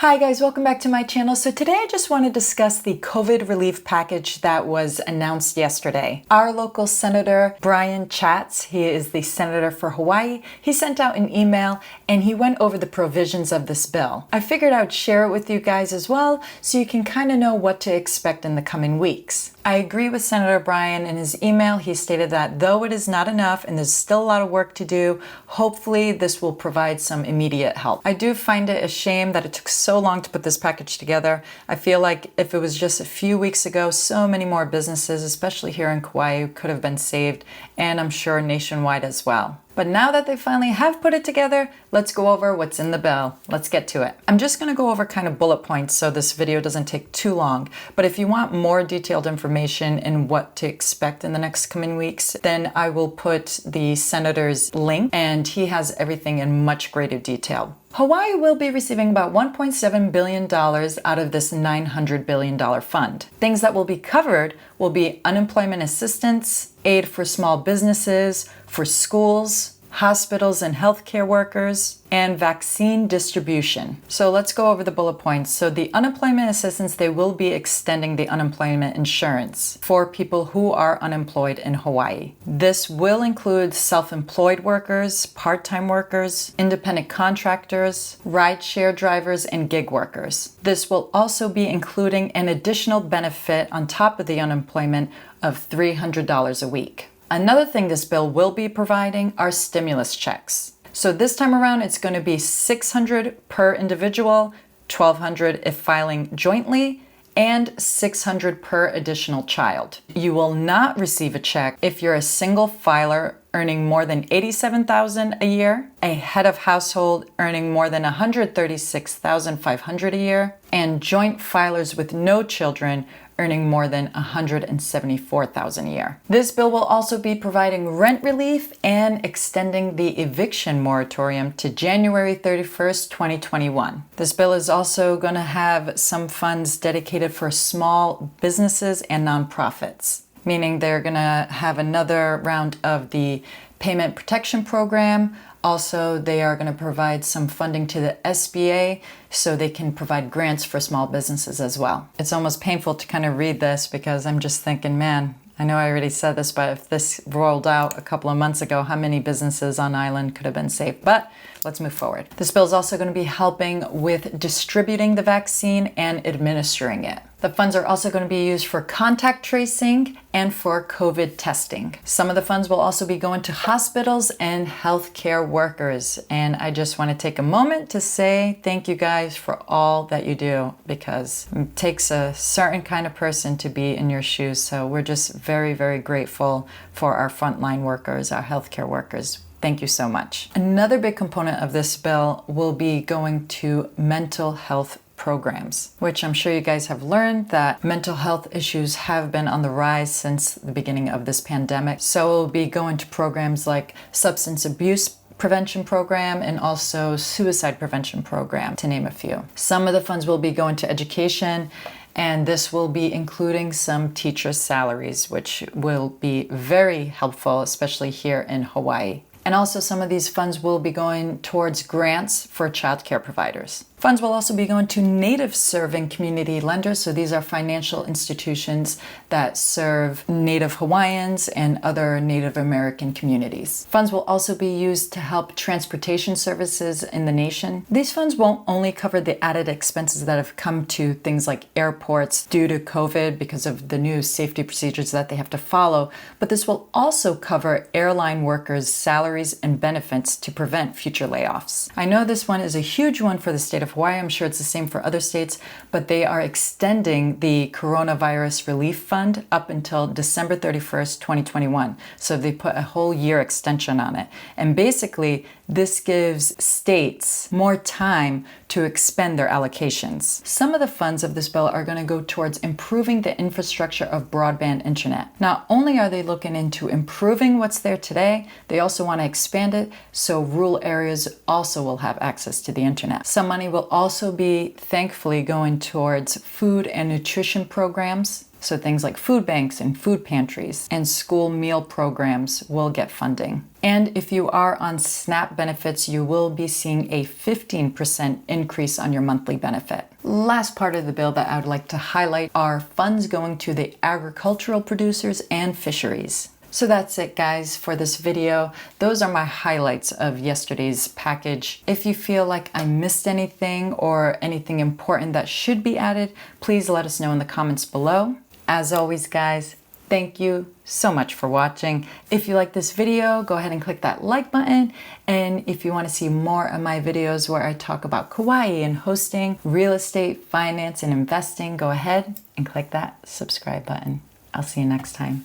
Hi guys, welcome back to my channel. So today I just want to discuss the COVID relief package that was announced yesterday. Our local Senator Brian Schatz, he is the senator for Hawaii, he sent out an email and he went over the provisions of this bill. I figured I would share it with you guys as well so you can kind of know what to expect in the coming weeks. I agree with Senator Brian. In his email, he stated that though it is not enough and there's still a lot of work to do, hopefully this will provide some immediate help. I do find it a shame that it took so long to put this package together. I feel like if it was just a few weeks ago, so many more businesses, especially here in Kauai, could have been saved, and I'm sure nationwide as well. But now that they finally have put it together, let's go over what's in the bill. Let's get to it. I'm just going to go over kind of bullet points so this video doesn't take too long. But if you want more detailed information and what to expect in the next coming weeks, then I will put the senator's link, and he has everything in much greater detail. Hawaii will be receiving about $1.7 billion out of this $900 billion fund. Things that will be covered will be unemployment assistance, aid for small businesses, for schools, hospitals and healthcare workers, and vaccine distribution. So let's go over the bullet points. So the unemployment assistance, they will be extending the unemployment insurance for people who are unemployed in Hawaii. This will include self-employed workers, part-time workers, independent contractors, rideshare drivers, and gig workers. This will also be including an additional benefit on top of the unemployment of $300 a week. Another thing this bill will be providing are stimulus checks. So this time around, it's going to be $600 per individual, $1,200 if filing jointly, and $600 per additional child. You will not receive a check if you're a single filer earning more than $87,000 a year, a head of household earning more than $136,500 a year, and joint filers with no children earning more than $174,000 a year. This bill will also be providing rent relief and extending the eviction moratorium to January 31st, 2021. This bill is also going to have some funds dedicated for small businesses and nonprofits, meaning they're going to have another round of the payment protection program. Also, they are going to provide some funding to the SBA so they can provide grants for small businesses as well. It's almost painful to kind of read this because I'm just thinking, man, I know I already said this, but if this rolled out a couple of months ago, how many businesses on island could have been saved? But let's move forward. This bill is also going to be helping with distributing the vaccine and administering it. The funds are also going to be used for contact tracing and for COVID testing. Some of the funds will also be going to hospitals and healthcare workers. And I just want to take a moment to say thank you guys for all that you do, because it takes a certain kind of person to be in your shoes. So we're just very, very grateful for our frontline workers, our healthcare workers. Thank you so much. Another big component of this bill will be going to mental health programs, which I'm sure you guys have learned that mental health issues have been on the rise since the beginning of this pandemic. So we'll be going to programs like substance abuse prevention program and also suicide prevention program, to name a few. Some of the funds will be going to education, and this will be including some teachers' salaries, which will be very helpful, especially here in Hawaii. And also some of these funds will be going towards grants for childcare providers. Funds will also be going to Native serving community lenders. So these are financial institutions that serve Native Hawaiians and other Native American communities. Funds will also be used to help transportation services in the nation. These funds won't only cover the added expenses that have come to things like airports due to COVID because of the new safety procedures that they have to follow, but this will also cover airline workers' salaries and benefits to prevent future layoffs. I know this one is a huge one for the state of Hawaii. I'm sure it's the same for other states, but they are extending the coronavirus relief fund up until December 31st, 2021. So they put a whole year extension on it. And basically, this gives states more time to expend their allocations. Some of the funds of this bill are going to go towards improving the infrastructure of broadband internet. Not only are they looking into improving what's there today, they also want to expand it so rural areas also will have access to the internet. Some money will also be, thankfully, going towards food and nutrition programs. So things like food banks and food pantries and school meal programs will get funding. And if you are on SNAP benefits, you will be seeing a 15% increase on your monthly benefit. Last part of the bill that I would like to highlight are funds going to the agricultural producers and fisheries. So that's it, guys, for this video. Those are my highlights of yesterday's package. If you feel like I missed anything or anything important that should be added, please let us know in the comments below. As always, guys, thank you so much for watching. If you like this video, go ahead and click that like button. And if you want to see more of my videos where I talk about Kauai and hosting, real estate, finance, and investing, go ahead and click that subscribe button. I'll see you next time.